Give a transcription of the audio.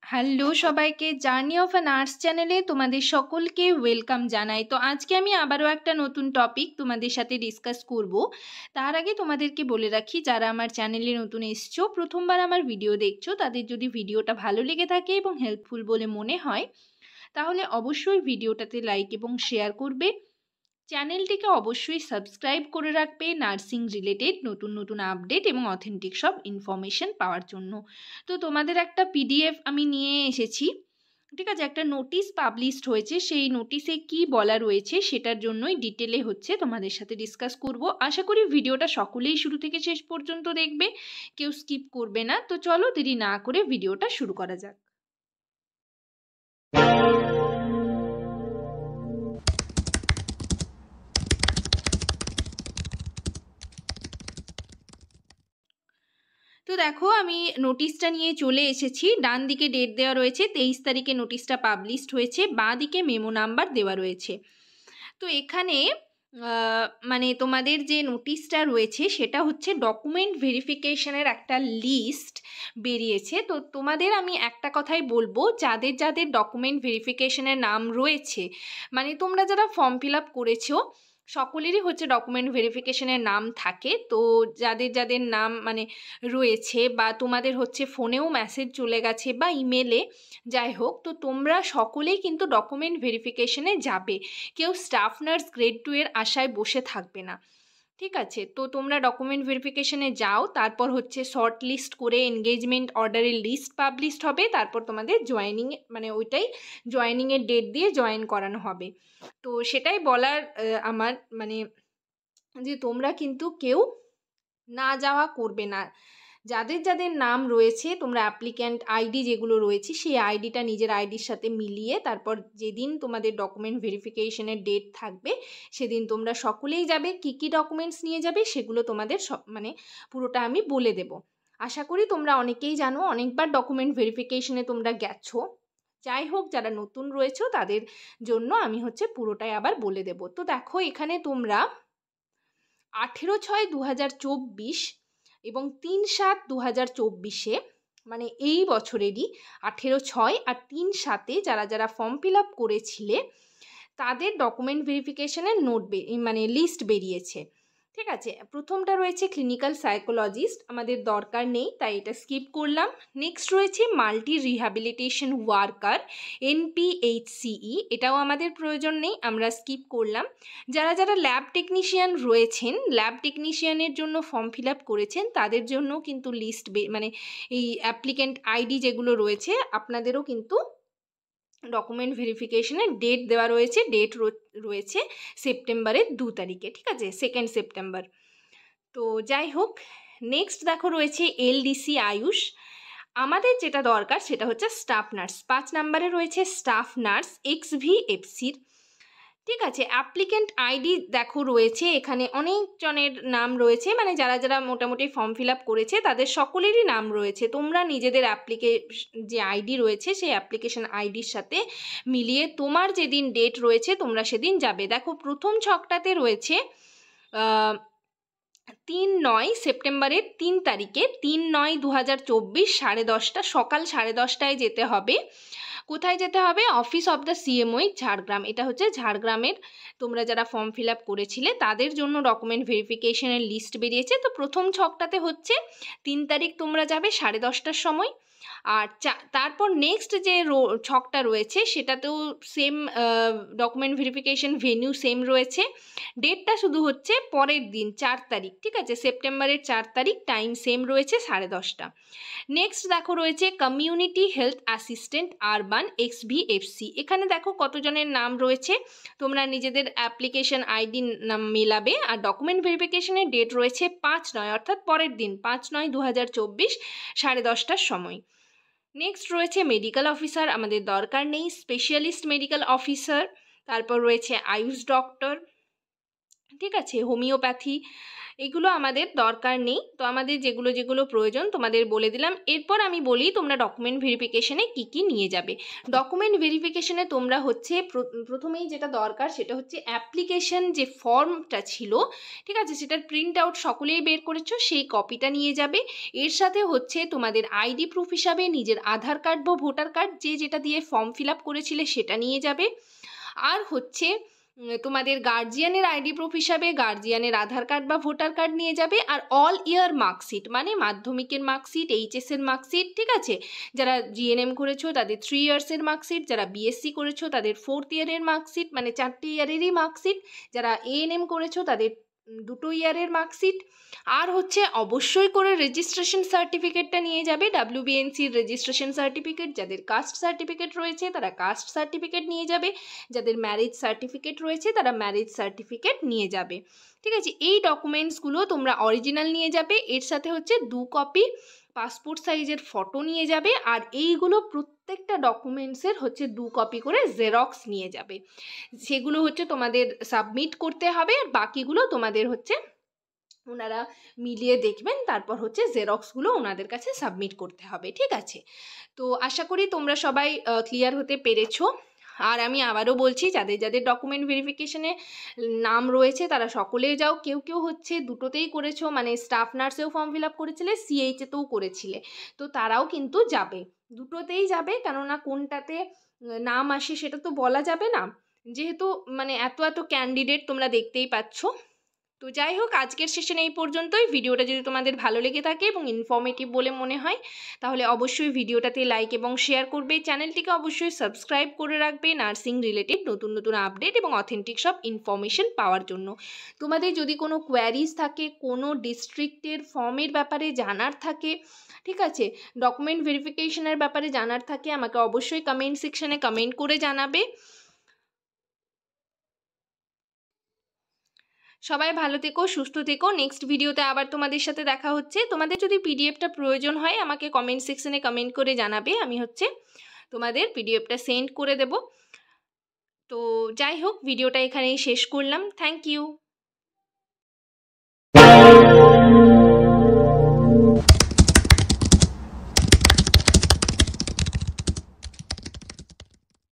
Hello সবাইকে, journey of a nurse চ্যানেলে তোমাদের সকলকে ওয়েলকাম জানাই। তো আজকে আমি আবারও একটা নতুন টপিক তোমাদের সাথে ডিসকাস করব। তার আগে তোমাদেরকে বলে রাখি, যারা আমার চ্যানেলে নতুন এসছো, প্রথমবার আমার ভিডিও দেখছো, তাদের যদি ভিডিওটা ভালো লেগে থাকে এবং হেল্পফুল বলে মনে হয়, তাহলে অবশ্যই ভিডিওটাতে লাইক এবং শেয়ার করবে। চ্যানেলটিকে অবশ্যই সাবস্ক্রাইব করে রাখবে নার্সিং রিলেটেড নতুন নতুন আপডেট এবং অথেন্টিক সব ইনফরমেশন পাওয়ার জন্য। তো তোমাদের একটা পিডিএফ আমি নিয়ে এসেছি, ঠিক আছে? একটা নোটিশ পাবলিশড হয়েছে, সেই নোটিশে কি বলা রয়েছে সেটার জন্যই ডিটেলে হচ্ছে তোমাদের সাথে ডিসকাস করব। আশা করি ভিডিওটা সকলেই শুরু থেকে শেষ পর্যন্ত দেখবে, কেউ স্কিপ করবে না। তো চলো দেরি না করে ভিডিওটা শুরু করা যাক। তো দেখো, আমি নোটিশটা নিয়ে চলে এসেছি। ডান দিকে ডেট দেওয়া রয়েছে 23 তারিখে নোটিশটা পাবলিশড হয়েছে, বাঁ দিকে মেমো নাম্বার দেওয়া রয়েছে। তো এখানে মানে তোমাদের যে নোটিশটা রয়েছে সেটা হচ্ছে ডকুমেন্ট ভেরিফিকেশনের একটা লিস্ট বেরিয়েছে। তো তোমাদের আমি একটা কথাই বলবো, যাদের যাদের ডকুমেন্ট ভেরিফিকেশনের নাম রয়েছে, মানে তোমরা যারা ফর্ম ফিল আপ করেছো সকলেরই হচ্ছে ডকুমেন্ট ভেরিফিকেশনের নাম থাকে। তো যাদের যাদের নাম মানে রয়েছে, বা তোমাদের হচ্ছে ফোনেও মেসেজ চলে গেছে বা ইমেলে, যাই হোক, তো তোমরা সকলেই কিন্তু ডকুমেন্ট ভেরিফিকেশনে যাবে। কেউ স্টাফ নার্স গ্রেড 2 এর আশায় বসে থাকবে না, ঠিক আছে? তো তোমরা ডকুমেন্ট ভেরিফিকেশনে যাও, তারপর হচ্ছে শর্ট লিস্ট করে এনগেজমেন্ট অর্ডারের লিস্ট পাবলিশড হবে, তারপর তোমাদের জয়েনিং মানে ওইটাই জয়েনিংয়ের ডেট দিয়ে জয়েন করানো হবে। তো সেটাই বলার আমার মানে যে তোমরা কিন্তু কেউ না যাওয়া করবে না। যাদের যাদের নাম রয়েছে, তোমরা অ্যাপ্লিক্যান্ট আইডি যেগুলো রয়েছে সেই আইডিটা নিজের আইডির সাথে মিলিয়ে তারপর যেদিন তোমাদের ডকুমেন্ট ভেরিফিকেশনের ডেট থাকবে সেদিন তোমরা সকলেই যাবে। কি কি ডকুমেন্টস নিয়ে যাবে সেগুলো তোমাদের সব মানে পুরোটা আমি বলে দেব। আশা করি তোমরা অনেকেই জানো, অনেকবার ডকুমেন্ট ভেরিফিকেশনে তোমরা গেছো। যাই হোক, যারা নতুন রয়েছে তাদের জন্য আমি হচ্ছে পুরোটাই আবার বলে দেব। তো দেখো, এখানে তোমরা 18/6/2024 এবং 3/7/2024 মানে এই বছরেরই 18/6 আর 3/7 যারা যারা ফর্ম ফিল আপ করেছিলে তাদের ডকুমেন্ট ভেরিফিকেশনের মানে লিস্ট বেরিয়েছে, ঠিক আছে? প্রথমটা রয়েছে ক্লিনিক্যাল সাইকোলজিস্ট, আমাদের দরকার নেই তাই এটা স্কিপ করলাম। নেক্সট রয়েছে মাল্টি রিহ্যাবিলিটেশন ওয়ার্কার NPHCE, এটাও আমাদের প্রয়োজন নেই, আমরা স্কিপ করলাম। যারা যারা ল্যাব টেকনিশিয়ান রয়েছেন, ল্যাব টেকনিশিয়ানের জন্য ফর্ম ফিল আপ করেছেন, তাদের জন্য কিন্তু লিস্ট মানে এই অ্যাপ্লিক্যান্ট আইডি যেগুলো রয়েছে আপনাদেরও কিন্তু ডকুমেন্ট ভেরিফিকেশনের ডেট দেওয়া রয়েছে। ডেট রয়েছে সেপ্টেম্বরের 2 তারিখে, ঠিক আছে? 2 সেপ্টেম্বর। তো যাই হোক, নেক্সট দেখো রয়েছে LDC আয়ুষ। আমাদের যেটা দরকার সেটা হচ্ছে স্টাফ নার্স। 5 নম্বরে রয়েছে স্টাফ নার্স XVFCর, ঠিক আছে? অ্যাপ্লিক্যান্ট আইডি দেখো রয়েছে এখানে অনেকজনের নাম রয়েছে, মানে যারা যারা মোটামুটি ফর্ম ফিল আপ করেছে তাদের সকলেরই নাম রয়েছে। তোমরা নিজেদের যে আইডি রয়েছে সেই অ্যাপ্লিকেশন আইডির সাথে মিলিয়ে তোমার যেদিন ডেট রয়েছে তোমরা সেদিন যাবে। দেখো, প্রথম ছকটাতে রয়েছে 3/9 সেপ্টেম্বরের 3 তারিখে, 3/9/2024 10:30 সকাল 10:30টায় যেতে হবে। কোথায় যেতে হবে? অফিস অফ দ্য CMOই ঝাড়গ্রাম। এটা হচ্ছে ঝাড়গ্রামের তোমরা যারা ফর্ম ফিল আপ করেছিলে তাদের জন্য ডকুমেন্ট ভেরিফিকেশনের লিস্ট বেরিয়েছে। তো প্রথম ছকটাতে হচ্ছে 3 তারিখ তোমরা যাবে 10:30টার সময়। আর তারপর নেক্সট যে ছকটা রয়েছে সেটাতেও same document verification venue same রয়েছে, ডেটটা শুধু হচ্ছে পরের দিন 4 তারিখ, ঠিক আছে? সেপ্টেম্বরের 4 তারিখ, টাইম সেম রয়েছে 10:30। নেক্সট দেখো রয়েছে community health assistant urban XVFC। এখানে দেখো কতজনের নাম রয়েছে, তোমরা নিজেদের অ্যাপ্লিকেশন আইডি নাম মেলাবে। আর ডকুমেন্ট ভেরিফিকেশনের ডেট রয়েছে 5/9 অর্থাৎ পরের দিন 5/9/2024 10:30টার সময়। নেক্সট রয়েছে মেডিকেল অফিসার, আমাদের দরকার নেই, স্পেশালিস্ট মেডিকেল অফিসার। তারপর রয়েছে আয়ুষ ডক্টর, ঠিক আছে? হোমিওপ্যাথি এগুলো আমাদের দরকার নেই। তো আমাদের যেগুলো যেগুলো প্রয়োজন তোমাদের বলে দিলাম। এরপর আমি বলি তোমরা ডকুমেন্ট ভেরিফিকেশনে কি কি নিয়ে যাবে। ডকুমেন্ট ভেরিফিকেশনে তোমরা হচ্ছে প্রথমেই যেটা দরকার সেটা হচ্ছে অ্যাপ্লিকেশন যে ফর্মটা ছিল, ঠিক আছে, সেটার প্রিন্ট আউট সকলেই বের করেছো, সেই কপিটা নিয়ে যাবে। এর সাথে হচ্ছে তোমাদের আইডি প্রুফ হিসাবে নিজের আধার কার্ড বা ভোটার কার্ড যে যেটা দিয়ে ফর্ম ফিল আপ করেছিলে সেটা নিয়ে যাবে। আর হচ্ছে তোমাদের গার্জিয়ানের আইডি প্রুফ হিসাবে গার্জিয়ানের আধার কার্ড বা ভোটার কার্ড নিয়ে যাবে। আর অল ইয়ার মার্কশিট মানে মাধ্যমিকের মার্কশিট, এইচএসের মার্কশিট, ঠিক আছে, যারা জিএনএম করেছো তাদের 3 ইয়ার্সের মার্কশিট, যারা বিএসসি করেছো তাদের 4th ইয়ারের মার্কশিট মানে 4টে ইয়ারেরই মার্কশিট, যারা এএনএম করেছো তাদের 2 ইয়ারের মার্কশিট। আর হচ্ছে অবশ্যই করে রেজিস্ট্রেশন সার্টিফিকেটটা নিয়ে যাবে, ডাব্লিউবিএনসির রেজিস্ট্রেশন সার্টিফিকেট। যাদের কাস্ট সার্টিফিকেট রয়েছে তারা কাস্ট সার্টিফিকেট নিয়ে যাবে, যাদের ম্যারেজ সার্টিফিকেট রয়েছে তারা ম্যারেজ সার্টিফিকেট নিয়ে যাবে, ঠিক আছে। এই ডকুমেন্টসগুলো তোমরা অরিজিনাল নিয়ে যাবে। এর সাথে হচ্ছে 2 কপি পাসপোর্ট সাইজের ফটো নিয়ে যাবে। আর এইগুলো প্রত্যেকটা ডকুমেন্টসের হচ্ছে 2 কপি করে জেরক্স নিয়ে যাবে। সেগুলো হচ্ছে তোমাদের সাবমিট করতে হবে, আর বাকিগুলো তোমাদের হচ্ছে ওনারা মিলিয়ে দেখবেন, তারপর হচ্ছে জেরক্সগুলো ওনাদের কাছে সাবমিট করতে হবে, ঠিক আছে। তো আশা করি তোমরা সবাই ক্লিয়ার হতে পেরেছো। আর আমি আবারও বলছি, যাদের যাদের ডকুমেন্ট ভেরিফিকেশনে নাম রয়েছে তারা সকলে যাও। কেউ কেউ হচ্ছে দুটোতেই করেছো, মানে স্টাফ নার্সেও ফর্ম ফিল আপ করেছিলে, সিএইচেতেও করেছিলে, তো তারাও কিন্তু যাবে, দুটোতেই যাবে। কেননা কোনটাতে নাম আসে সেটা তো বলা যাবে না, যেহেতু মানে এত এত ক্যান্ডিডেট তোমরা দেখতেই পাচ্ছ। তো যাই হোক, আজকের সেশন এই পর্যন্তই। ভিডিওটা যদি তোমাদের ভালো লেগে থাকে এবং ইনফর্মেটিভ বলে মনে হয় তাহলে অবশ্যই ভিডিওটাতে লাইক এবং শেয়ার করবে। চ্যানেলটিকে অবশ্যই সাবস্ক্রাইব করে রাখবে নার্সিং রিলেটেড নতুন নতুন আপডেট এবং অথেন্টিক সব ইনফরমেশন পাওয়ার জন্য। তোমাদের যদি কোনো কোয়ারিজ থাকে, কোনো ডিস্ট্রিক্টের ফর্মের ব্যাপারে জানার থাকে, ঠিক আছে, ডকুমেন্ট ভেরিফিকেশনের ব্যাপারে জানার থাকে, আমাকে অবশ্যই কমেন্ট সেকশনে কমেন্ট করে জানাবে। সবাই ভালো থেকো, সুস্থ থেকো। নেক্সট ভিডিওতে আবার তোমাদের সাথে দেখা হচ্ছে। তোমাদের যদি পিডিএফটা প্রয়োজন হয় আমাকে কমেন্ট সেকশনে কমেন্ট করে জানাবে, আমি হচ্ছে তোমাদের পিডিএফটা সেন্ড করে দেব। তো যাই হোক, ভিডিওটা এখানেই শেষ করলাম। Thank you.